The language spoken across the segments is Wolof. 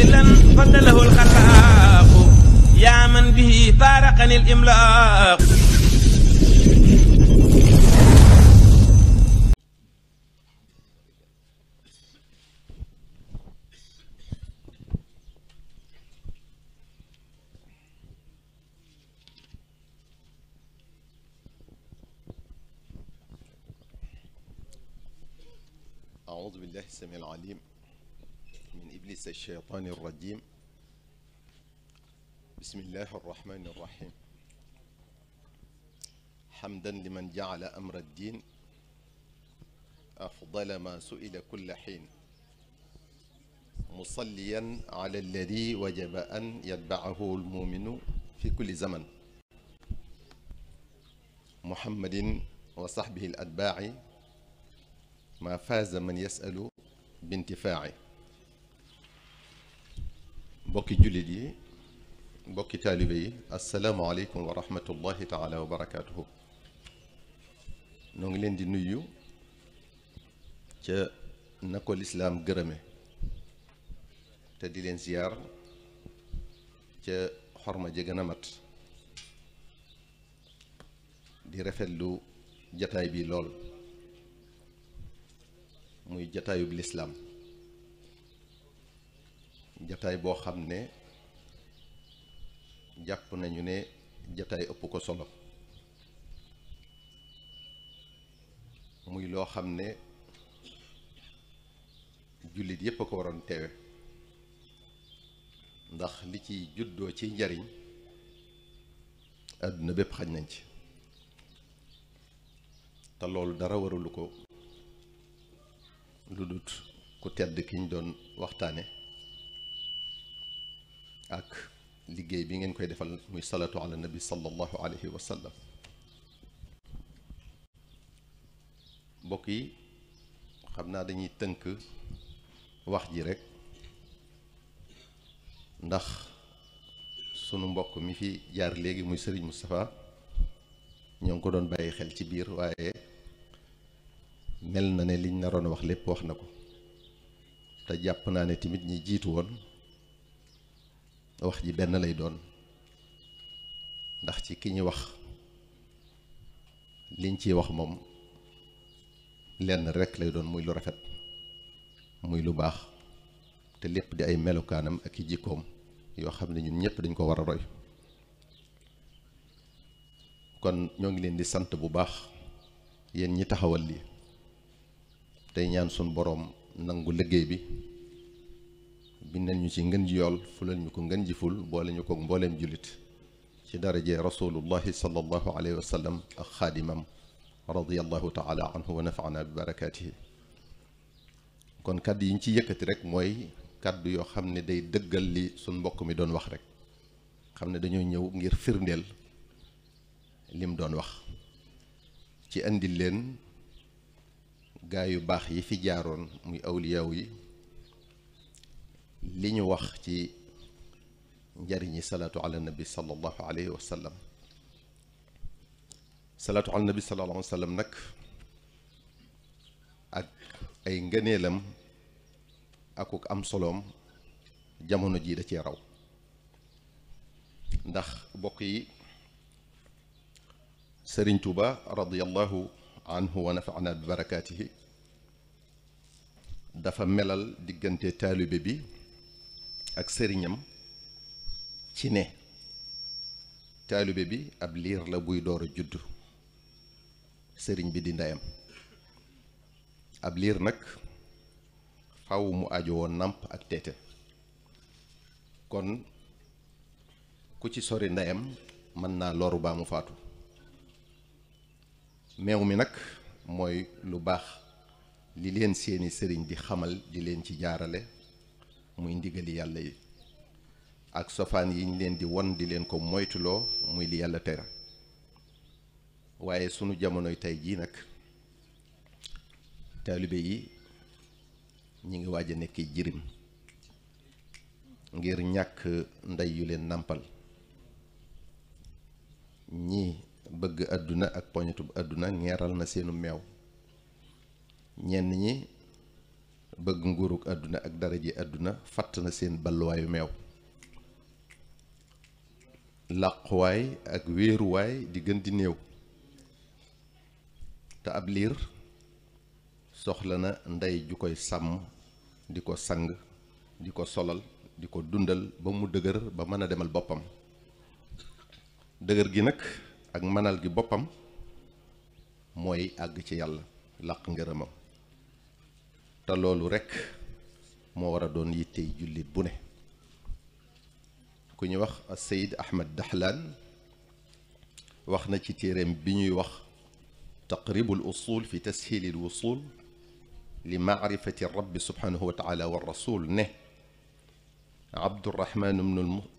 فاضلا فضله الخلاق يا من به فارقني الإملاق. أعوذ بالله السميع العليم من إبليس الشيطان الرجيم. بسم الله الرحمن الرحيم. حمدا لمن جعل أمر الدين أفضل ما سئل كل حين، مصليا على الذي وجب أن يتبعه المؤمن في كل زمن، محمد وصحبه الأتباع ما فاز من يسأل بانتفاعه. mbokki jullit yi, mbokki taalibe yi, asalaamualeykum wa rahmatullahi taala wa barakaatuhu. noo ngi leen di nuyu ca na ko lislaam gërëme te di leen ziyaar ca xorma ja gën a mat. di rafetlu jataay bi lool, muy jataayub lislaam, jataay boo xam ne jàpp nañu ne jataay ëpp ko solo, muy loo xam ne jullit yépp a ko waroon teewe, ndax li ci juddoo ci njariñ àdduna bépp xaj nañ ci, te loolu dara waralu ko lu dut ku tedd ki ñu doon waxtaane ak liggéey bi ngeen koy defal muy salatu ala nabi sallallahu alayhi wa sallam. mbokk yi, xam naa dañuy tënk wax ji rekk, ndax sunu mbokk mi fi jaar léegi muy Serigne Moustapha ñoo ngi ko doon bàyyi xel ci biir, waaye mel na ne liñ naroon a wax lépp wax na ko, te jàpp naa ne tamit ñi jiitu woon wax ji benn lay doon, ndax ci ki ñu wax liñ ciy wax moom lenn rekk lay doon, muy lu rafet, muy lu baax, te lépp di ay melokaanam ak i jikkoom yoo xam ne ñun ñëpp dañ ko war a roy. kon ñoo ngi leen di sant bu baax yéen ñi taxawal lii, tey ñaan sun boroom nangu liggéey bi, bindal ñu ci ngën ji yool, fulal ñu ko ngën ji ful, boole ñu ko mbooleem jullit ci daraje rasulullahi sallallahu alayhi wa sallam ak xaadimam radiyallahu taala anhu wa nafaana bi barakaatihi. kon kàddu yi ñu ci yëkkati rek mooy kàddu yoo xam ne day dëggal li suñ mbokk mi doon wax rek, xam ne dañoo ñëw ngir firndeel lim doon wax, ci andil leen gaa yu baax yi fi jaaroon muy awliyaaw yi li ñu wax ci njariñi salaatu ala nabi sallallahu alayhi wa sallam. salaatu ala nabi sallallahu alayhi wa sallam nag ak ay ngëneelam akuk am soloom jamono jii da cee raw, ndax bokk yi Sëriñ Tuuba radiyallahu anhu wa nafaana bi barakaatihi dafa melal diggante taalibe bi ak sëriñam ci ne taalibe bi ab liir la buy door a judd, sëriñ bi di ndeyam. ab liir nag faw mu aajo woon nàmp ak teete, kon ku ci sori ndeyam mën naa loru baa mu faatu. meew mi nag mooy lu baax li leen seeni sëriñ di xamal di leen ci jaarale, muy ndigali yàlla yi, ak sofaan yi ñu leen di won di leen ko moytuloo, muy li yàlla tere. waaye sunu jamonoy tey jii nag taalibe yi ñi ngi waaj a nekk jirim ngir ñàkk ndey yu leen nàmpal, ñii bëgg àdduna ak poñetub àdduna ngeeral na seenu meew, ñenn ñi bëgg nguurug àdduna ak daraje àdduna fatt na seen balluwaayu meew làquwaay ak wéeruwaay di gën di néew te ab liir soxla na ndey ju koy sàmm di ko sang di ko solal di ko dundal ba mu dëgër ba mën a demal boppam dëgër gi nag ak mënal gi boppam mooy àgg ci yàlla làq ngërëmam te loolu rekk moo war a doon yittey jullit bu ne ku ñuy wax Seyd Ahmad Dahlan wax na ci téereem bi ñuy wax taqribul usul fi tashilil wusul li maarifati rabbi subhanahu wa taala wa rasul ne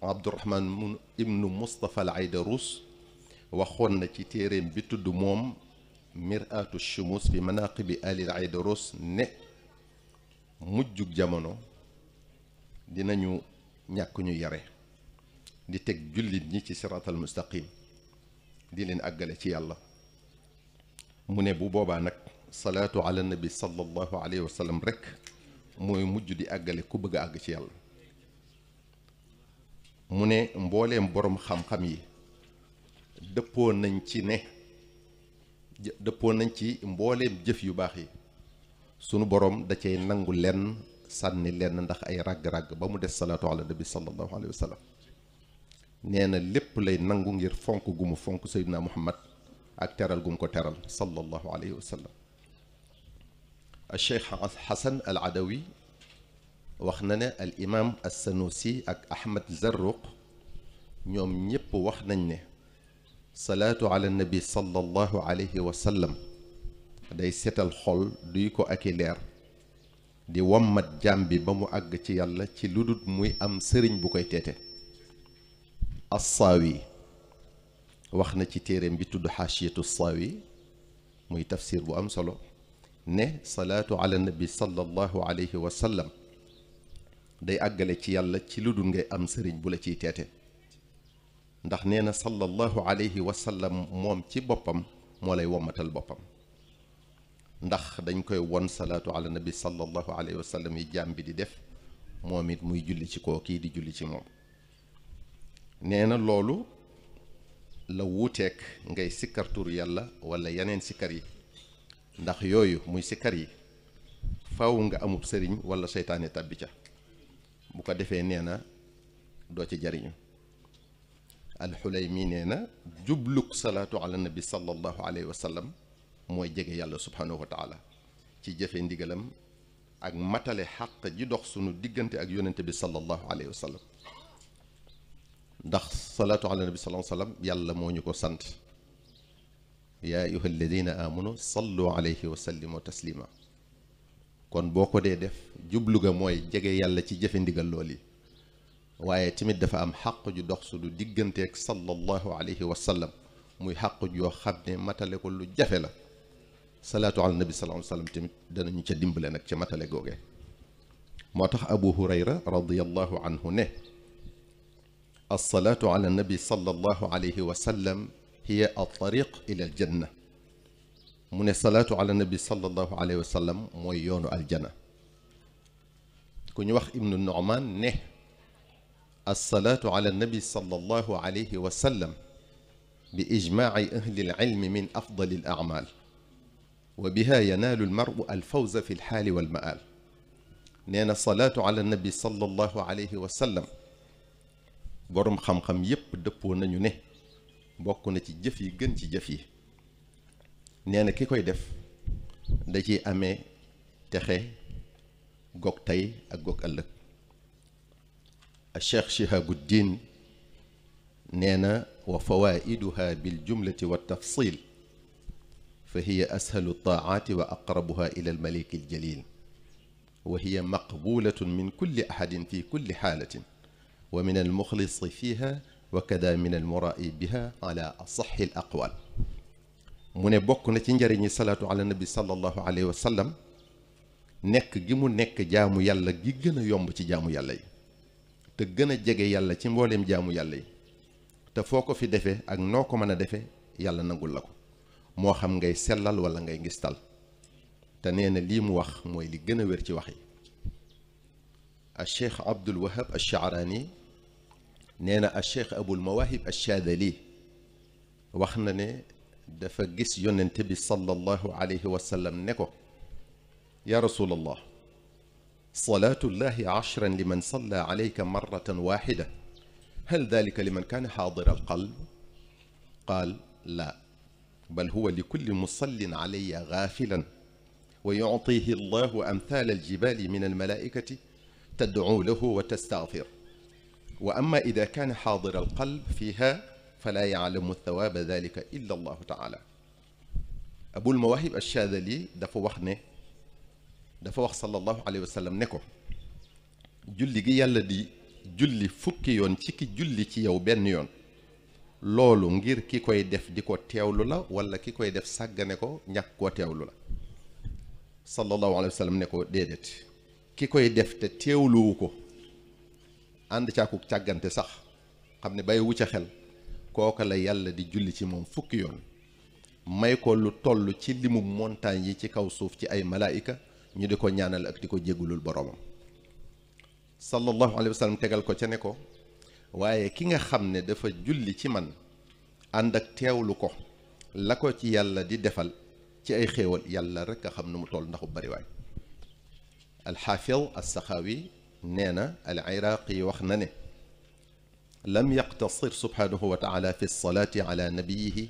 Abdurahman ibnu Mustafa al Aydarus waxoon na ci téereem bi tudd moom mir'atu shumus fi manaqibi alil Aydarus ne mujjug jamono dinañu ñàkk ñu yare di teg jullit ñi ci siraatal mustaqim di leen àggale ci yàlla mu ne bu boobaa nag salaatu ala nabi sallallahu alayhi wa sallam rek mooy mujj di àggale ku bëgg a àgg ci yàlla mu ne mbooleem boroom xam-xam yi dëppoo nañ ci mbooleem jëf yu baax yi sunu boroom da cay nangu lenn sànni lenn ndax ay ràgg-ràgg ba mu des salaatu ala nabi sallallahu alayhi wa sallam nee na lépp lay nangu ngir fonk gu mu fonk Seydina Muhammad ak teral gu mu ko teral sallallahu alayhi wa sallam al Cheikh Hasan al Adawi wax na ne al imam as-Sanusi ak Ahmad Zarruq ñoom ñépp wax nañ ne salaatu ala nabi sallallahu alayhi wa sallam day setal xol duy ko ak i leer di wommat jaam bi ba mu àgg ci yàlla ci lu dul muy am sëriñ bu koy teete as-Saawi wax na ci téereem bi tudd xaashiyatu Saawi muy tafsir bu am solo ne salaatu ala nabi sallallahu alayhi wa sallam day àggale ci yàlla ci lu dul ngay am sëriñ bu la ciy teete ndax nee na sallallahu alayhi wa sallam moom ci boppam moo lay wommatal boppam ndax dañ koy won salaatu ala nabi sallallahu alayhi wa sallam yi jaam bi di def moom it muy julli ci koo kii di julli ci moom nee na loolu la wuuteek ngay sikkar tur yàlla wala yeneen sikkar yi ndax yooyu muy sikkar yi faw nga amub sëriñ wala seytaane tàbbi ca bu ko defee nee na doo ci jariñu alxulaymi nee na jubluk salaatu ala nabi sallallahu alayhi wa sallam mooy jege yàlla subhanahu wa taala ci jëfe ndigalam ak matale xàq ji dox sunu diggante ak yonente bi sallallahu alayhi wa sallam ndax salaatu ala nabi sallallahu alayhi wa sallam yàlla moo ñu ko sant yaa ayuha alladina amanu sallu alayhi wa sallimu taslima kon boo ko dee def jublu ga mooy jege yàlla ci jëfe ndigal lool yi waaye tamit dafa am xàq ju dox sunu digganteeg sallallahu alayhi wa sallam muy xàq joo xam ne matale ko lu jafe la salaatu ala nabi sallallahu alayhi wa sallam tamit danañu ca dimbale nag ca matale googe moo tax abu hurayra radiyallahu anhu ne alsalaatu ala nabi sallallahu alayhi wa sallam hiya altariq ila aljanna mu ne salaatu ala nabi sallallahu alayhi wa sallam mooy yoonu aljana ku ñu wax ibnu nu'man ne alsalaatu ala nabi sallallahu alayhi wa sallam bi ijmaaci ahli alcilmi min afdali alacmaal wa biha yanaalu almaru alfawza fi alxaali walmaal nee na salaatu ala nabi sallallahu alayhi wa sallam boroom xam-xam yépp dëppoo nañu ne bokk na ci jëf yi gën ci jëf yi nee na ki koy def da ciy amee texe goog tey ak goog ëllëg Cheikh Shihabuddin nee na wa fawaiduha biljumlati wa tafsil fa hiya ashalu taaati wa aqrabuha ila almaliki aljalil wa hiya maqbulatun min kulli ahadin fi kulli xaalatin wa min almuxlisi fiha wa kada min almurai biha ala asaxi al aqwal mu ne bokk na ci njëriñi salaatu ala nabi sallallahu alayhi wa sallam nekk gi mu nekk jaamu yàlla gi gën a yomb ci jaamu yàlla yi te gën a jege yàlla ci mbooleem jaamu yàlla yi te foo ko fi defee ak noo ko mën a defee yàlla nangul la ko moo xam ngay sellal wala ngay ngistal te nee na lii mu wax mooy li gën a wér ci wax yi الشيخ عبد الوهاب الشعراني نينا الشيخ أبو المواهب الشاذلي وخنا ne dafa gis yonent bi sallallahu alayhi wa sallam ne ko ya rasulallah salaatullahi ashran liman salla alayka marratan waxida hal dalika liman kaana xaadira alqalb qaal la bal huwa likulli musallin alayya gaafilan wa yuctihi allahu amthaala aljibali min almalaikati tadcu lahu wa tastaghfir wa amma ida kaana xaadira alqalb fiha فلا يعلم الثواب ذلك إلا الله تعالى أبو المواهب الشاذلي dafa wax sallallahu alayhi wa sallam ne ko julli gi yàlla di julli fukki yoon ci ki julli ci yow benn yoon loolu ngir ki koy def di ko teewlu la wala ki koy def sàggane ko ñàkk koo teewlu la sallallahu alayhi wa sallam ne ko déedéet ki koy def te teewluwu ko ànd caakuk càggante sax xam ne bàyyi wu ca xel kooka la yàlla di julli ci moom fukki yoon may ko lu toll ci limu montagne yi ci kaw suuf ci ay malaayika ñu di ko ñaanal ak di ko jéggulul boroomam sallallahu alayhi wa sallam tegal ko ca ne ko waaye ki nga xam ne dafa julli ci man ànd ak teewlu ko la ko ci yàlla di defal ci ay xéewal yàlla rek a xam nu mu toll ndaxu bariwaay alxaafid alsaxaawi nee na al iraaqi wax na ne لم يقتصر سبحانه وتعالى في الصلاة على نبيه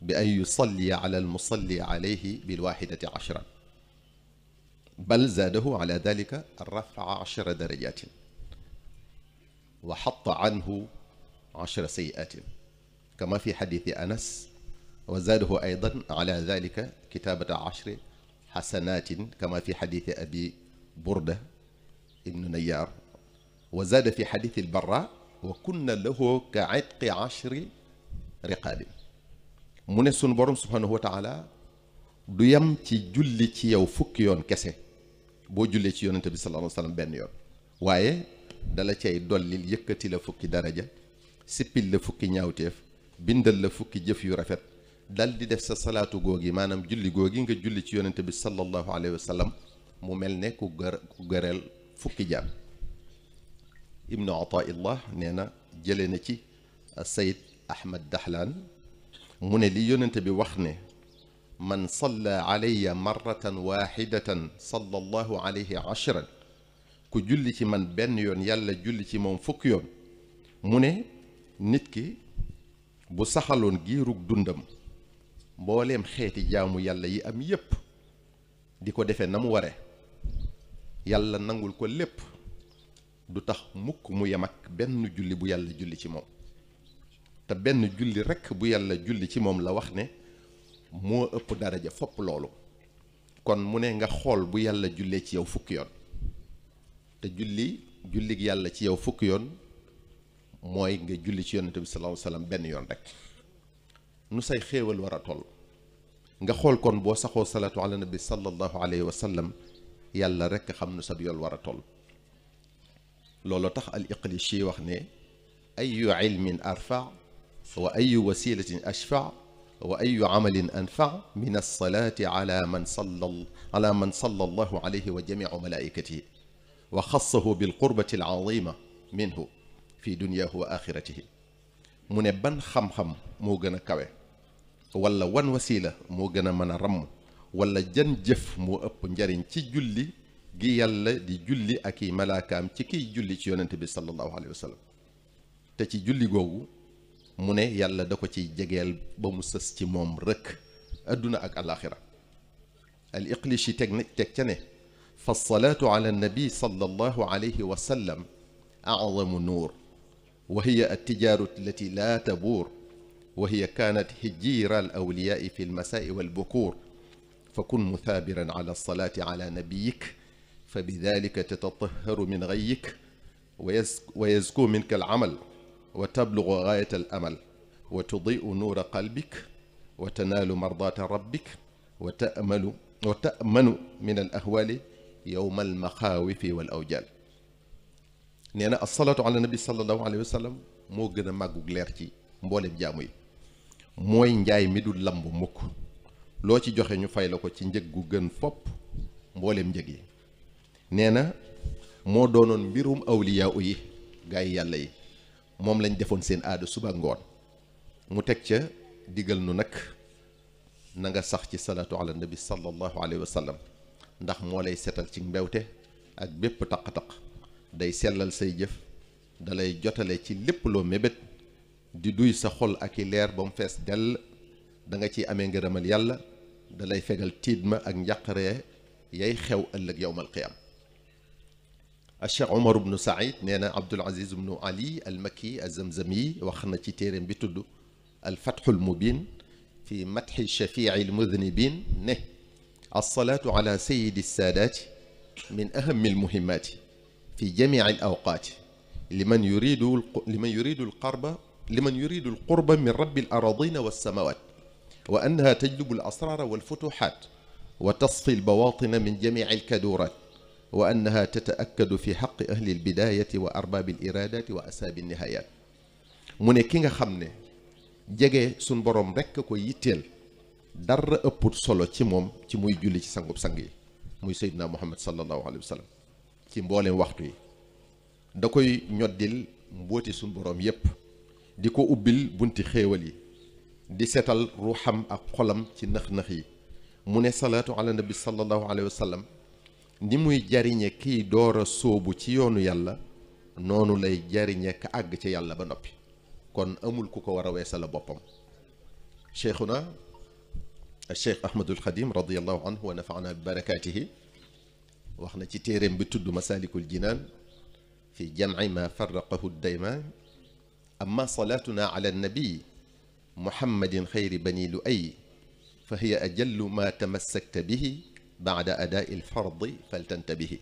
بأن يصلي على المصلي عليه بالواحدة عشرة بل زاده على ذلك الرفع 10 درجات وحط عنه 10 سيئات كما في حديث أنس وزاده أيضا على ذلك كتابة 10 حسنات كما في حديث أبي بردة ابن نيار وزاد في حديث البراء وكنا له كعتق 10 رقاب mu ne sunu borom subhanahu wa taala du yam ci julli ci yow fukki yoon kese boo jullee ci yonente bi sallallahu alayhi wa sallam benn yoon waaye dala cay dollil yëkkati la fukki daraja sippil la fukki ñaawteef bindal la fukki jëf yu rafet dal di def sa salaatu googi maanaam julli googi nga julli ci yonente bi sallallahu alayhi wa sallam mu mel ne ku gëreel fukki jaam ibnu ataillah nee na jëlee na ci sayid ahmad dahlaan mu ne li yonente bi wax ne man salla alayya marratan waxidatan sallallahu alayhi ashran ku julli ci man benn yoon yàlla julli ci moom fukki yoon mu ne nit ki bu saxaloon giirug dundam mbooleem xeeti jaamu yàlla yi am yépp di ko defee na mu ware yàlla nangul ko lépp du tax mukk mu yem ak benn julli bu yàlla julli ci moom te benn julli rekk bu yàlla julli ci moom la wax ne moo ëpp daraja fopp loolu kon mu ne nga xool bu yàlla jullee ci yow fukki yoon te jullig yàlla ci yow fukki yoon mooy nga julli ci yonente bi sallallahu alayhi wa sallam benn yoon rek nu say xéewal war a toll nga xool kon boo saxoo salaatu ala nabi sallallahu alayhi wa sallam yàlla rekk xam nu sab yool war a toll loolu tax al iqlishi wax ne ayu ilmin arfa wa ayu wasilatin ashfa wa ayu amalin anfa min alsalati ala man salla allahu alayhi wa jamiu malaikatihi wa xassahu bilqurbati alazima minhu fi dunyahu wa axiratihi mu ne ban xam-xam moo gën a kawe wala wan wasila moo gën a mën a ramm wala jan jëf moo ëpp njariñ ci julli gi yàlla di julli ak i malaakaam ci kiy julli ci yonente bi sallallahu alayhi wa sallam te ci julli googu mu ne yàlla da ko ciy jegeel ba mu sës ci moom rëkk adduna ak alaxira al iqlishi teg ca ne fa salaatu ala nabi sallallahu alayhi wa sallam a'zamu nuur wa hiya attijaaratu allati laa tabuur wa hiya kaanat hijjiira al awliyaai fi almasaa'i walbukuur fa kun muthaabiran ala salaati ala nabiyik fa bidalika tatatahharu min gayyik wa yazku minka al-amal wa tablughu gaayata al-amal wa tudii'u nuura qalbik wa tanaalu mardaata rabbik wa ta'manu min al-ahwaali yawma al-maxaawifi wal awjaal nee na as-salaatu ala nabi sallallahu alayhi wa sallam moo gën a màggug leer ci mboolem jaamu yi mooy njaay mi du lamb mukk loo ci joxe ñu fay la ko ci njëg gu gën fopp mboolem njëg yi nee na moo doonoon mbirum awliyaa yi gaa yi yàlla yi moom lañ defoon seen aada suba ngoon mu teg ca digal nu nag na nga sax ci salaatu ala nabi sallallahu alayhi wa sallam ndax moo lay setal ci mbewte ak bépp taq-taq day sellal say jëf dalay jotale ci lépp loo mébét di duy sa xol ak i leer ba mu fees dell da nga ciy amee ngërëmal yàlla dalay fegal tiidma ak njàqaree yay xew ëllëg yowmal qiyaam Cheikh Omar ibnu Saïd nee na Abdul Aziz ibnu Ali al Makki az-Zamzami wax na ci téeréem bi tudd al Fathul Mubin fi madxi shafii al mudnibin ne alsalaatu ala sayidi saadaati min ahami almuhimmaati fi jamici al awqaati liman yuridu alqurba min rabbi al aradina walsamawaat wa annaha tajlubu al asraara walfutuxaat wa tasfi al bawaatina min jamici alkaduuraat wa annaha tataakkadu fi xaqi ahli albidaayati wa arbaabi al iraadaati wa asaabi nnihayaat mu ne ki nga xam ne jege suñ boroom rekk ko yitteel dara ëpput solo ci moom ci muy julli ci sangub sang yi muy Seydina Muhammad sallallahu alayhi wa sallam ci mbooleem waxtu yi da koy ñoddil mbooti suñ boroom yépp di ko ubbil bunti xéewal yi di setal ruuxam ak xolam ci nëx-nëx yi mu ne salaatu ala nabi sallallahu alayhi wa sallam ni muy jariñe kiy door a sóobu ci yoonu yàlla noonu lay jariñe ka àgg ci yàlla ba noppi kon amul ku ko war a weesala boppam cheikhuna cheikh ahmadul xadim radiallahu anhu wa nafaana bi barakaatihi wax na ci téeréem bi tudd masalikul jinaan fi jamci ma farraqahu daymaan amma salaatuna ala annabi muhammadin xayri bani lu ay fa hiya ajallu ma tamassakta bihi baada adaai alfardi faltantabihi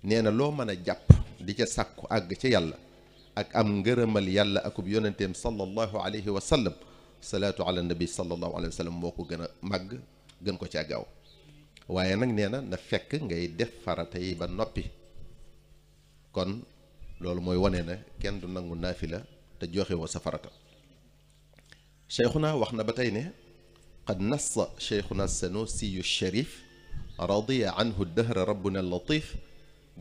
nee na loo mën a jàpp di ca sàkku àgg ca yàlla ak am ngërëmal yàlla akub yonenteem sallallahu alayhi wa sallam salaatu ala nabi sallallahu alayhi wa sallam moo ko gën a màgg gën ko caa gaaw waaye nag nee na fekk ngay def farata yi ba noppi kon loolu mooy wane na kenn du nangu naafila te joxe woo sa farata cheikhuna wax na ba tey ne qad nassa cheikhuna sanusiyu sharif radiya anhu dahra rabbuna latif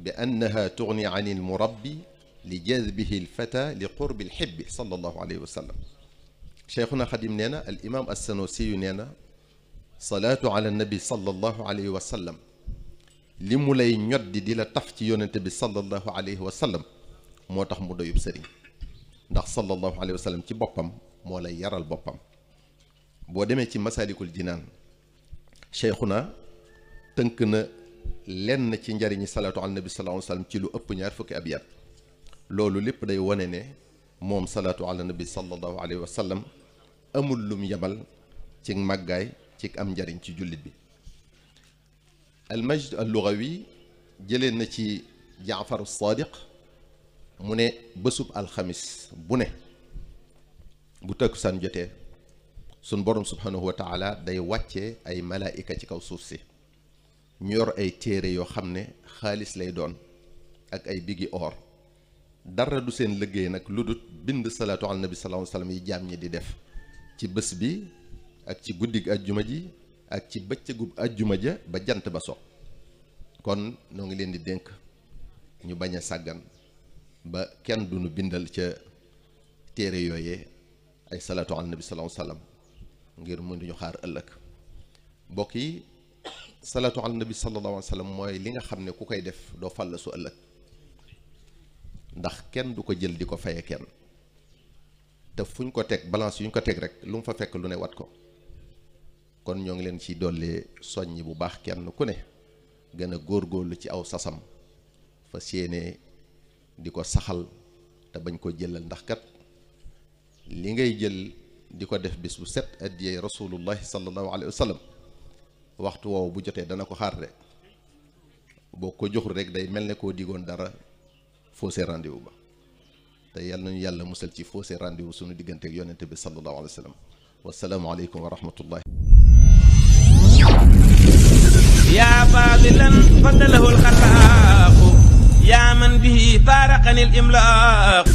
bi annaha tugni an almurabbi li jazbihi alfata li qurbi alxibbi sallallahu alayhi wa sallam cheikhuna xadim nee na al imam assanusiyu nee na salaatu ala nabi sallallahu alayhi wa sallam li mu lay ñoddi di la taf ci yonente bi sallallahu alayhi wa sallam moo tax mu doyub sëriñ ndax sallallahu alayhi wa sallam ci boppam moo lay yaral boppam boo demee ci masalikul jinaan cheikhuna tënk na lenn ci njariñi salaatu ala nabi sallallahu alayhi wa sallam ci lu ëpp ñaar fukki abyaat loolu lépp day wane ne moom salaatu ala nabi sallallahu alayhi wa sallam amul lum yebal ci màggaay ci am njariñ ci jullit bi al majd al lugawi jëlee na ci jaafar sadiq mu ne bésub alxamis bu ne bu takkusaan jotee sun borom subhanahu wa taala day wàccee ay malaayika ci kaw suuf si ñu yor ay téere yoo xam ne xaalis lay doon ak ay bigi or dara du seen liggéey nag lu dul bind salaatu ala nabi sallallahu alayhi wa sallam yi jaam ñi di def ci bés bi ak ci guddig ajjuma ji ak ci bëccëgub ajjuma ja ba jant ba so kon noo ngi leen di dénk ñu bañ a sàggan ba kenn du nu bindal ca téere yooyee ay salaatu ala nabi sallallahu alayhi wa sallam ngir mënuñu xaar ëllëg mbokk yi salaatu ala nabi sallallahu alayhi wa sallam mooy li nga xam ne ku koy def doo fàll su ëllëg ndax kenn du ko jël di ko faye kenn te fuñ ko teg balance yuñ ko teg rek lu mu fa fekk lu ne wat ko kon ñoo ngi leen ci dollee soññi bu baax kenn ku ne gën a góorgóorlu ci aw sasam fas yéene di ko saxal te bañ ko jëlal ndax kat li ngay jël di ko def bis bu set addiyee rasulullahi sallallahu alayhi wa sallam waxtu woowu bu jotee dana ko xaar de boo ko joxul rek day mel ne koo digoon dara faussé rendez-vous ba te yàlla nañu yàlla musal ci faussé rendez-vous suñu diggante ak yonente bi sallallahu alayhi wa sallam wasalaamu aleykum wa rahmatullahi yaa faadilan fadalahu alxalaaqu yaa man bihi faaraqani al imlaaq